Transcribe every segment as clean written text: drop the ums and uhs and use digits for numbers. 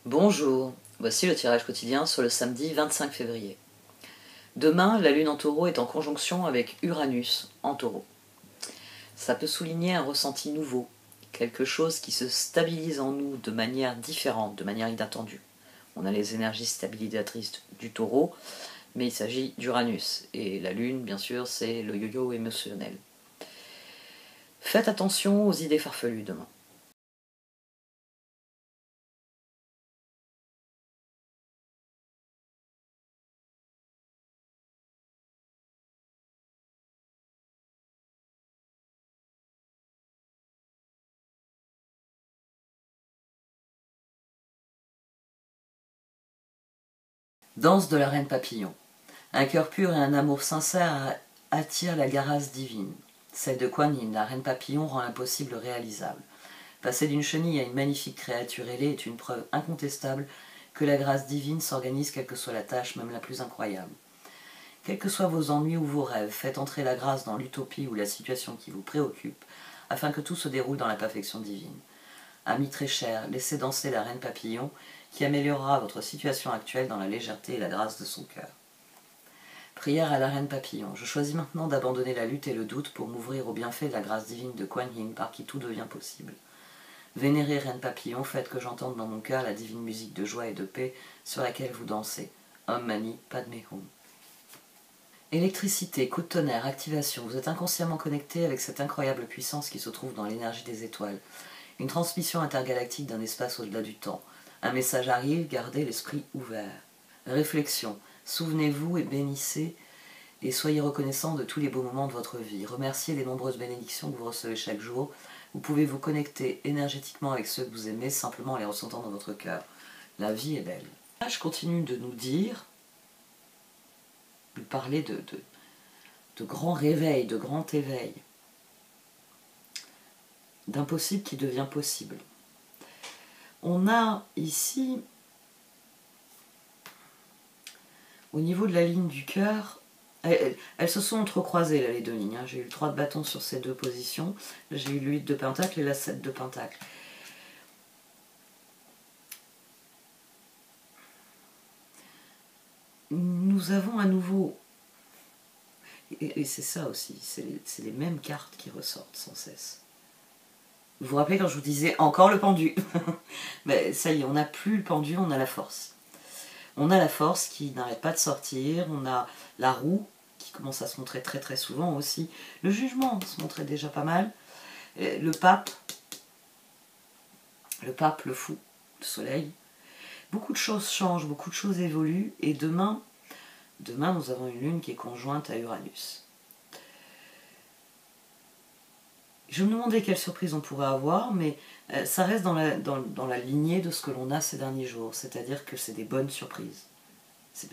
Bonjour, voici le tirage quotidien sur le samedi 25 février. Demain, la Lune en Taureau est en conjonction avec Uranus en Taureau. Ça peut souligner un ressenti nouveau, quelque chose qui se stabilise en nous de manière différente, de manière inattendue. On a les énergies stabilisatrices du Taureau, mais il s'agit d'Uranus. Et la Lune, bien sûr, c'est le yo-yo émotionnel. Faites attention aux idées farfelues demain. Danse de la reine papillon. Un cœur pur et un amour sincère attirent la grâce divine. Celle de Kuan Yin, la reine papillon, rend l'impossible réalisable. Passer d'une chenille à une magnifique créature ailée est une preuve incontestable que la grâce divine s'organise quelle que soit la tâche, même la plus incroyable. Quels que soient vos ennuis ou vos rêves, faites entrer la grâce dans l'utopie ou la situation qui vous préoccupe, afin que tout se déroule dans la perfection divine. Amis très chers, laissez danser la reine papillon, qui améliorera votre situation actuelle dans la légèreté et la grâce de son cœur. Prière à la reine papillon. Je choisis maintenant d'abandonner la lutte et le doute pour m'ouvrir au bienfait de la grâce divine de Kuan Yin par qui tout devient possible. Vénérée reine papillon, faites que j'entende dans mon cœur la divine musique de joie et de paix sur laquelle vous dansez. Om Mani Padme Hum. Électricité, coup de tonnerre, activation. Vous êtes inconsciemment connecté avec cette incroyable puissance qui se trouve dans l'énergie des étoiles. Une transmission intergalactique d'un espace au-delà du temps. Un message arrive, gardez l'esprit ouvert. Réflexion. Souvenez-vous et bénissez et soyez reconnaissant de tous les beaux moments de votre vie. Remerciez les nombreuses bénédictions que vous recevez chaque jour. Vous pouvez vous connecter énergétiquement avec ceux que vous aimez simplement en les ressentant dans votre cœur. La vie est belle. Je continue de nous dire, de parler de grand réveil, de grand éveil, d'impossible qui devient possible. On a ici, au niveau de la ligne du cœur, elles se sont entrecroisées, là, les deux lignes. J'ai eu le 3 de bâton sur ces deux positions. J'ai eu le 8 de pentacle et la 7 de pentacle. Nous avons à nouveau, et c'est ça aussi, c'est les mêmes cartes qui ressortent sans cesse. Vous vous rappelez quand je vous disais encore le pendu? Mais ça y est, on n'a plus le pendu, on a la force. On a la force qui n'arrête pas de sortir, on a la roue qui commence à se montrer très très souvent aussi. Le jugement se montrait déjà pas mal. Le pape, le fou, le soleil. Beaucoup de choses changent, beaucoup de choses évoluent, et demain nous avons une lune qui est conjointe à Uranus. Je me demandais quelle surprise on pourrait avoir, mais ça reste dans la lignée de ce que l'on a ces derniers jours, c'est-à-dire que c'est des bonnes surprises. C'est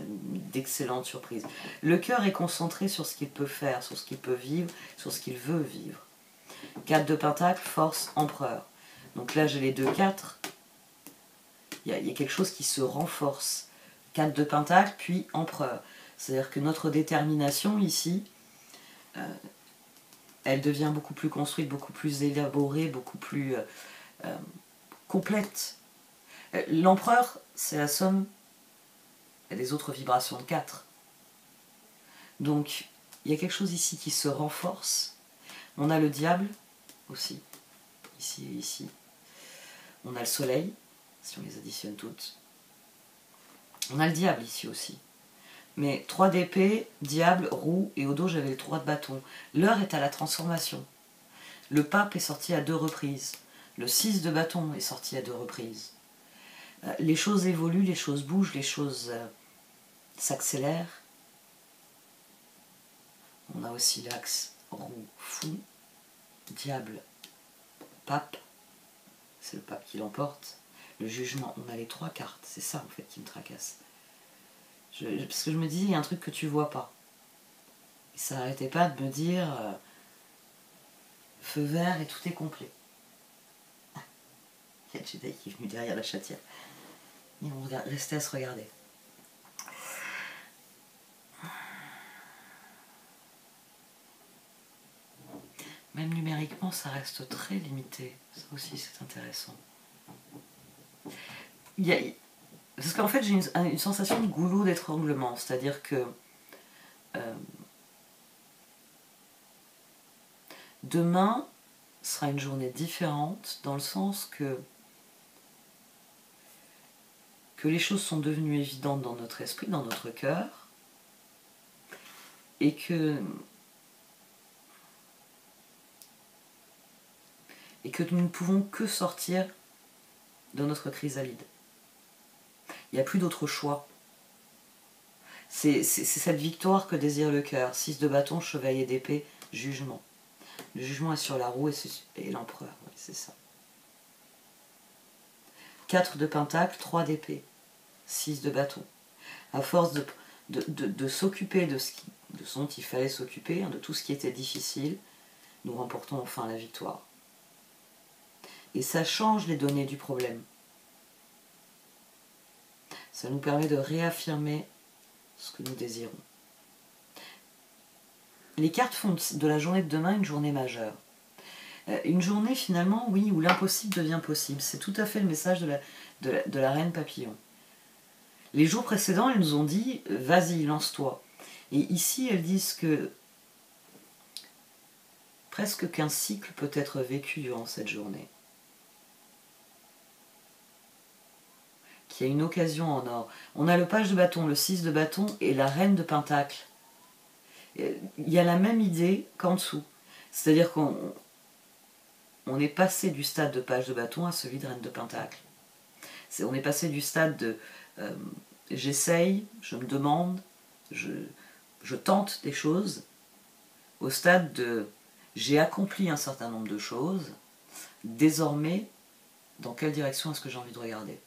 d'excellentes surprises. Le cœur est concentré sur ce qu'il peut faire, sur ce qu'il peut vivre, sur ce qu'il veut vivre. 4 de pentacle, force, empereur. Donc là j'ai les 2-4. Il y a quelque chose qui se renforce. 4 de pentacle, puis empereur. C'est-à-dire que notre détermination ici, elle devient beaucoup plus construite, beaucoup plus élaborée, beaucoup plus complète. L'empereur, c'est la somme des autres vibrations de 4. Donc, il y a quelque chose ici qui se renforce. On a le diable aussi, ici et ici. On a le soleil, si on les additionne toutes. On a le diable ici aussi. Mais 3 d'épée, diable, roue, et au dos j'avais le 3 de bâton. L'heure est à la transformation. Le pape est sorti à 2 reprises. Le 6 de bâton est sorti à 2 reprises. Les choses évoluent, les choses bougent, les choses s'accélèrent. On a aussi l'axe roue, fou, diable, pape. C'est le pape qui l'emporte. Le jugement, on a les 3 cartes. C'est ça en fait qui me tracasse. Parce que je me dis, il y a un truc que tu vois pas. Et ça n'arrêtait pas de me dire feu vert et tout est complet. Il y a Jedi qui est venu derrière la chatière. Et on restait à se regarder. Même numériquement, ça reste très limité. Ça aussi, c'est intéressant. Parce qu'en fait, j'ai une sensation de goulot d'étranglement, c'est-à-dire que demain sera une journée différente, dans le sens que les choses sont devenues évidentes dans notre esprit, dans notre cœur, et que nous ne pouvons que sortir de notre chrysalide. Il n'y a plus d'autre choix. C'est cette victoire que désire le cœur. 6 de bâton, chevalier d'épée, jugement. Le jugement est sur la roue et l'empereur, oui, c'est ça. 4 de pentacle, 3 d'épée, 6 de bâton. À force de s'occuper de ce dont il fallait s'occuper, de tout ce qui était difficile, nous remportons enfin la victoire. Et ça change les données du problème. Ça nous permet de réaffirmer ce que nous désirons. Les cartes font de la journée de demain une journée majeure. Une journée finalement, oui, où l'impossible devient possible. C'est tout à fait le message de la reine papillon. Les jours précédents, elles nous ont dit « vas-y, lance-toi ». Et ici, elles disent que presque qu'un cycle peut être vécu durant cette journée. Qu'il y a une occasion en or. On a le page de bâton, le 6 de bâton et la reine de pentacle. Il y a la même idée qu'en dessous. C'est-à-dire qu'on est passé du stade de page de bâton à celui de reine de pentacle. On est passé du stade de j'essaye, je me demande, je tente des choses, au stade de j'ai accompli un certain nombre de choses, désormais, dans quelle direction est-ce que j'ai envie de regarder?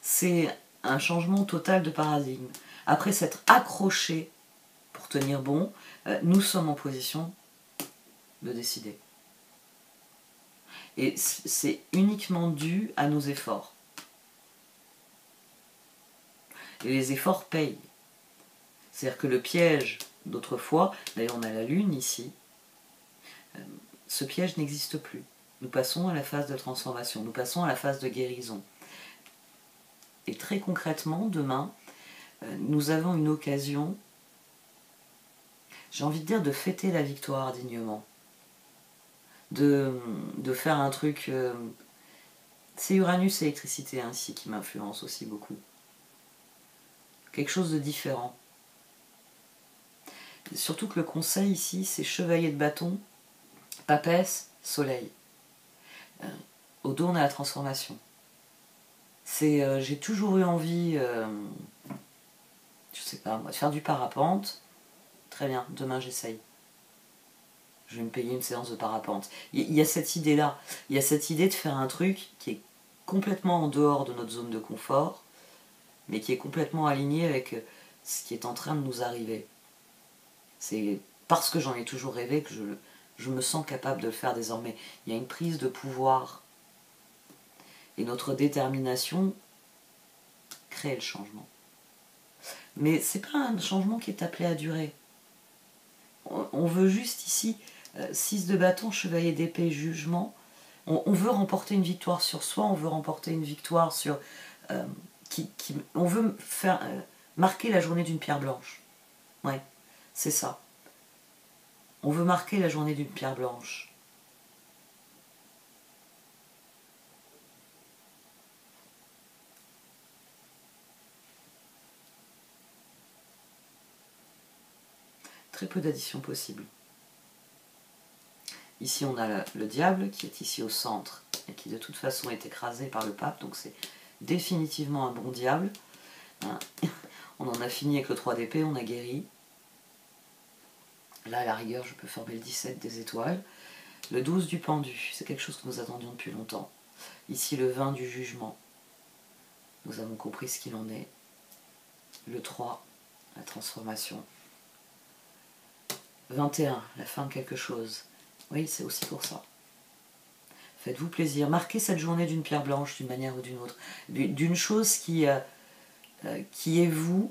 C'est un changement total de paradigme. Après s'être accroché pour tenir bon, nous sommes en position de décider. Et c'est uniquement dû à nos efforts. Et les efforts payent. C'est-à-dire que le piège d'autrefois, d'ailleurs on a la lune ici, ce piège n'existe plus. Nous passons à la phase de transformation, nous passons à la phase de guérison. Et très concrètement, demain, nous avons une occasion, j'ai envie de dire, de fêter la victoire dignement. De faire un truc... c'est Uranus et électricité ainsi qui m'influence aussi beaucoup. Quelque chose de différent. Surtout que le conseil ici, c'est chevalier de bâton, papesse, soleil. Au dos, on a la transformation. J'ai toujours eu envie, je sais pas moi, de faire du parapente. Très bien, demain j'essaye. Je vais me payer une séance de parapente. Il y a cette idée-là. Il y a cette idée de faire un truc qui est complètement en dehors de notre zone de confort, mais qui est complètement aligné avec ce qui est en train de nous arriver. C'est parce que j'en ai toujours rêvé que je me sens capable de le faire désormais. Il y a une prise de pouvoir. Et notre détermination crée le changement. Mais c'est pas un changement qui est appelé à durer. On veut juste ici, 6 de bâton, chevalier d'épée, jugement. On veut remporter une victoire sur soi, on veut remporter une victoire sur... on veut faire marquer la journée d'une pierre blanche. Ouais, c'est ça. On veut marquer la journée d'une pierre blanche. Très peu d'additions possibles. Ici on a le diable qui est ici au centre et qui de toute façon est écrasé par le pape, donc c'est définitivement un bon diable. Hein. On en a fini avec le 3 d'épée, on a guéri. Là à la rigueur je peux former le 17 des étoiles. Le 12 du pendu, c'est quelque chose que nous attendions depuis longtemps. Ici le 20 du jugement, nous avons compris ce qu'il en est. Le 3, la transformation. 21, la fin de quelque chose. Oui, c'est aussi pour ça. Faites-vous plaisir. Marquez cette journée d'une pierre blanche, d'une manière ou d'une autre. D'une chose qui est vous,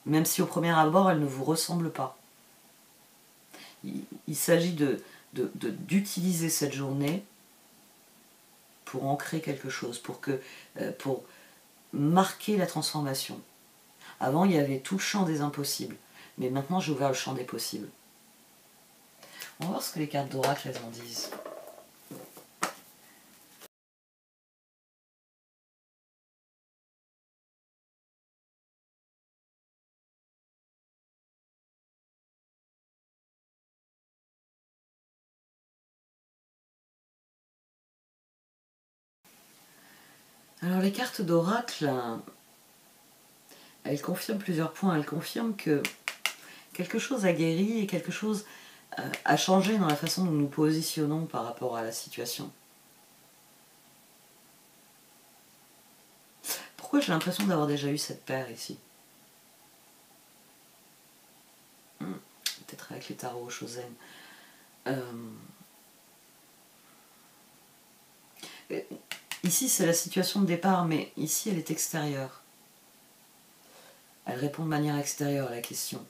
même si au premier abord, elle ne vous ressemble pas. Il s'agit d'utiliser cette journée pour ancrer quelque chose, pour marquer la transformation. Avant, il y avait tout le champ des impossibles, mais maintenant j'ai ouvert le champ des possibles. On va voir ce que les cartes d'oracle elles en disent. Alors les cartes d'oracle, elles confirment plusieurs points. Elles confirment que quelque chose a guéri et quelque chose a changé dans la façon dont nous nous positionnons par rapport à la situation. Pourquoi j'ai l'impression d'avoir déjà eu cette paire ici? Peut-être avec les tarots Shozen. Ici c'est la situation de départ, mais ici elle est extérieure. Elle répond de manière extérieure à la question.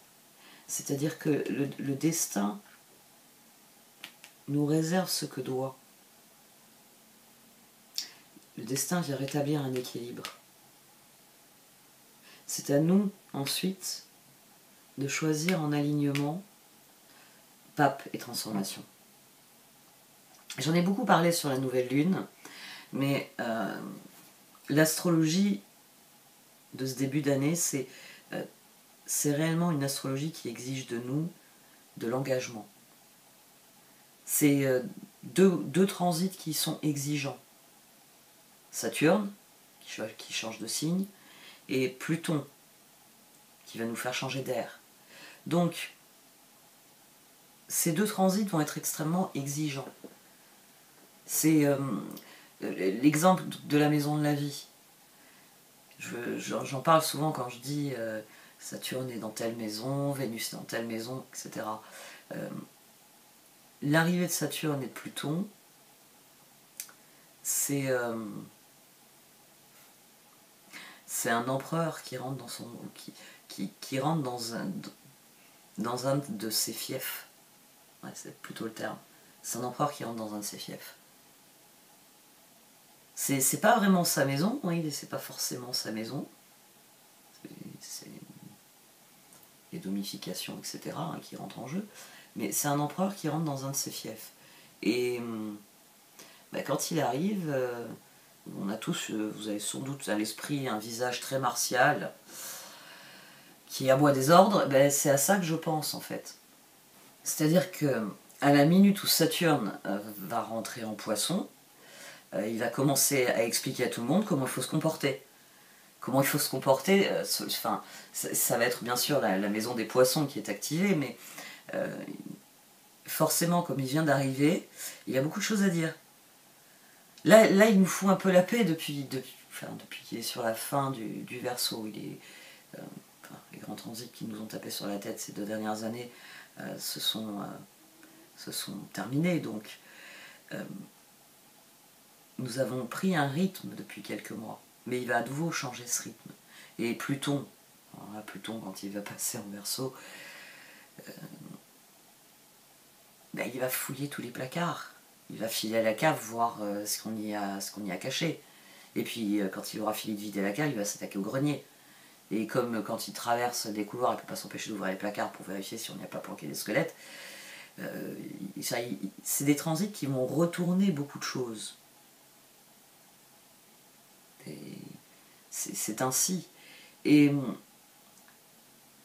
C'est-à-dire que le destin nous réserve ce que doit. Le destin vient rétablir un équilibre. C'est à nous, ensuite, de choisir en alignement pape et transformation. J'en ai beaucoup parlé sur la nouvelle lune, mais l'astrologie de ce début d'année, c'est réellement une astrologie qui exige de nous de l'engagement. C'est deux transits qui sont exigeants. Saturne, qui change de signe, et Pluton, qui va nous faire changer d'air. Donc, ces deux transits vont être extrêmement exigeants. C'est l'exemple de la maison de la vie. J'en parle souvent quand je dis Saturne est dans telle maison, Vénus est dans telle maison, etc. L'arrivée de Saturne et de Pluton, c'est un empereur qui rentre dans son qui rentre dans un de ses fiefs. Ouais, c'est plutôt le terme. C'est un empereur qui rentre dans un de ses fiefs. C'est pas vraiment sa maison, oui, c'est pas forcément sa maison. C'est les domifications, etc., hein, qui rentrent en jeu. Mais c'est un empereur qui rentre dans un de ses fiefs. Et quand il arrive, on a tous, vous avez sans doute à l'esprit un visage très martial, qui aboie des ordres, c'est à ça que je pense en fait. C'est-à-dire que à la minute où Saturne va rentrer en Poisson, il va commencer à expliquer à tout le monde comment il faut se comporter. Comment il faut se comporter, ça va être bien sûr la maison des poissons qui est activée, mais forcément, comme il vient d'arriver, il a beaucoup de choses à dire. Là il nous fout un peu la paix depuis qu'il est sur la fin du Verseau. Les grands transits qui nous ont tapé sur la tête ces 2 dernières années se sont terminés. Donc, nous avons pris un rythme depuis quelques mois, mais il va à nouveau changer ce rythme. Et Pluton, quand il va passer en Verseau, il va fouiller tous les placards. Il va filer à la cave, voir ce qu'on y a caché. Et puis, quand il aura fini de vider la cave, il va s'attaquer au grenier. Et comme quand il traverse des couloirs, il ne peut pas s'empêcher d'ouvrir les placards pour vérifier si on n'y a pas planqué des squelettes, c'est des transits qui vont retourner beaucoup de choses. C'est ainsi. Et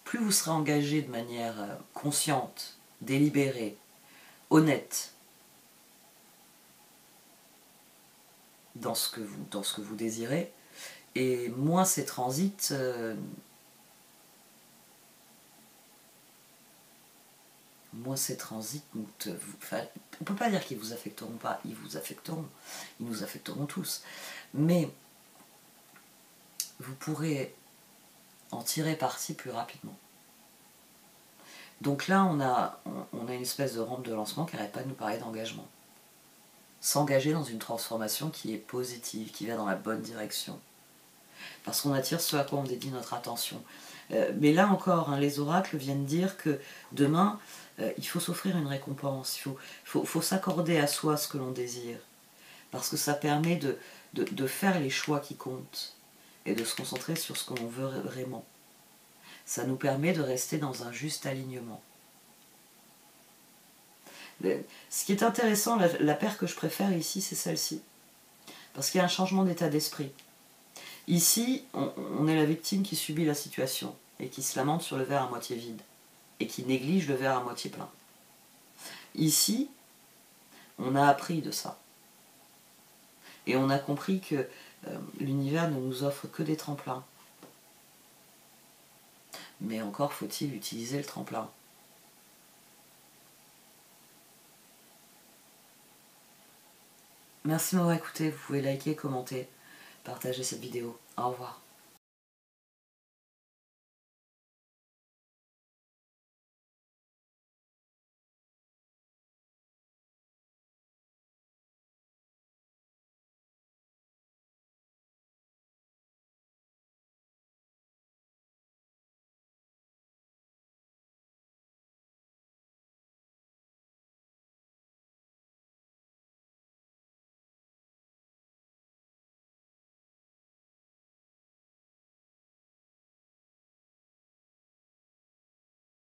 plus vous serez engagé de manière consciente, délibérée, honnête, dans ce que vous désirez, et moins ces transits on ne peut pas dire qu'ils vous affecteront pas, ils vous affecteront, ils nous affecteront tous, mais vous pourrez en tirer parti plus rapidement. Donc là, on a une espèce de rampe de lancement qui n'arrête pas de nous parler d'engagement. S'engager dans une transformation qui est positive, qui va dans la bonne direction. Parce qu'on attire ce à quoi on dédie notre attention. Mais là encore, les oracles viennent dire que demain, il faut s'offrir une récompense, il faut s'accorder à soi ce que l'on désire. Parce que ça permet de faire les choix qui comptent et de se concentrer sur ce qu'on veut vraiment. Ça nous permet de rester dans un juste alignement. Ce qui est intéressant, la paire que je préfère ici, c'est celle-ci. Parce qu'il y a un changement d'état d'esprit. Ici, on est la victime qui subit la situation et qui se lamente sur le verre à moitié vide et qui néglige le verre à moitié plein. Ici, on a appris de ça. Et on a compris que l'univers ne nous offre que des tremplins. Mais encore faut-il utiliser le tremplin. Merci de m'avoir écouté. Vous pouvez liker, commenter, partager cette vidéo. Au revoir.